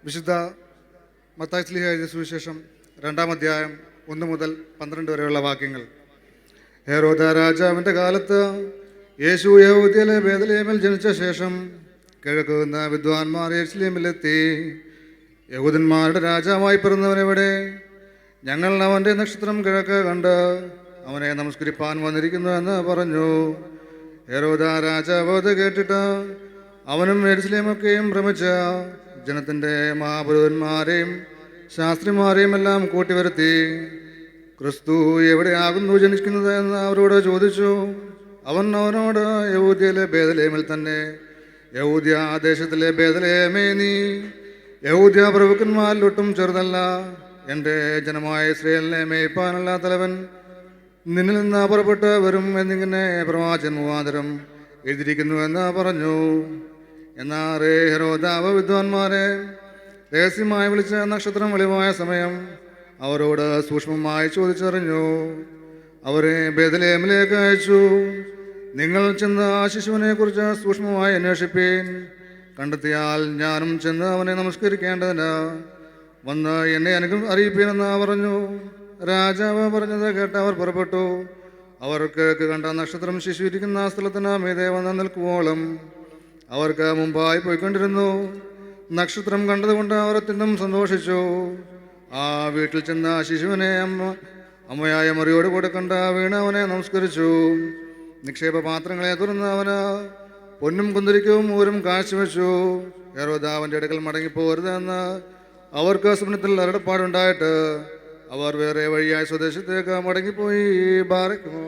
വിശുദ്ധ മത്തായി ശ്ലീഹ എഴുതിയ സുവിശേഷം 2-ാം അധ്യായം 1 മുതൽ 12 വരെയുള്ള വാക്യങ്ങൾ. ഹെരോദ രാജാവിൻ്റെ കാലത്ത് യേശു യഹൂദ്യയിലെ ബേത്ലഹേമിൽ ജനിച്ച ശേഷം കിഴക്ക് നിന്ന് വിദ്വാൻമാർ യെരുശലേമിലെത്തി. യഹൂദന്മാരുടെ രാജാവായി പിറന്നവനെവിടെ? ഞങ്ങൾ അവൻ്റെ നക്ഷത്രം കിഴക്ക് കണ്ട് അവനെ നമസ്കരിപ്പാൻ വന്നിരിക്കുന്നു എന്ന് പറഞ്ഞു. ഹെരോദ രാജാവ് അത് കേട്ടിട്ട് അവനും യെരുശലേമൊക്കെയും ഭ്രമിച്ച ജനത്തിൻ്റെ മഹാപുരോഹിതന്മാരെയും ശാസ്ത്രിമാരെയും എല്ലാം കൂട്ടിവരുത്തി ക്രിസ്തു എവിടെയാകുന്നു ജനിക്കുന്നത് എന്ന് അവരോട് ചോദിച്ചു. അവനോട് യഹൂദ്യയിലെ ബേത്ലഹേമിൽ തന്നെ. യഹൂദ്യ ദേശത്തിലെ ബേത്ലഹേമേ, നീ യഹൂദ്യ പ്രഭുക്കന്മാരിലൊട്ടും ചെറുതല്ല. എൻ്റെ ജനമായ ഇസ്രായേലിനെ മേയ്പ്പാനുള്ള തലവൻ നിന്നിൽ നിന്ന് പുറപ്പെട്ട് വരും എന്നിങ്ങനെ പ്രവാചകൻ മുഖാന്തരം എഴുതിയിരിക്കുന്നുവെന്ന് പറഞ്ഞു. എന്നാൽ ഹെരോദാവ് വിദ്വാൻമാരെ രഹസ്യമായി വിളിച്ച നക്ഷത്രം വെളിവായ സമയം അവരോട് സൂക്ഷ്മമായി ചോദിച്ചറിഞ്ഞു. അവരെ ബേത്ലഹേമിലേക്ക് അയച്ചു. നിങ്ങൾ ചെന്ന് ആ ശിശുവിനെ കുറിച്ച് സൂക്ഷ്മമായി അന്വേഷിപ്പീൻ. കണ്ടെത്തിയാൽ ഞാനും ചെന്ന് അവനെ നമസ്കരിക്കേണ്ടതിന് വന്ന് എന്നെ അറിയിപ്പീനെന്ന് പറഞ്ഞു. രാജാവ് പറഞ്ഞത് കേട്ട് അവർ പുറപ്പെട്ടു. അവർ കിഴക്ക് കണ്ട നക്ഷത്രം ശിശു ഇരിക്കുന്ന സ്ഥലത്തിന് മീതെ വന്ന് നിൽക്കുവോളം അവർക്ക് മുമ്പായി പോയിക്കൊണ്ടിരുന്നു. നക്ഷത്രം കണ്ടതുകൊണ്ട് അവർ അത്യന്തം സന്തോഷിച്ചു. ആ വീട്ടിൽ ചെന്ന ശിശുവിനെ അമ്മയായ മറിയോട് കൂടെ കണ്ട വീണ് അവനെ നമസ്കരിച്ചു. നിക്ഷേപ പാത്രങ്ങളെ തുറന്ന് അവന് പൊന്നും കുന്തിരിക്കവും ഊരും കാഴ്ചവെച്ചു. ഹെരോദാവിൻ്റെ അടുക്കൽ മടങ്ങിപ്പോരുത് എന്ന് അവർക്ക് സ്വപ്നത്തിൽ അരുളപ്പാടുണ്ടായിട്ട് അവർ വേറെ വഴിയായി സ്വദേശത്തേക്ക് മടങ്ങിപ്പോയി. ബാരക്കുമോ.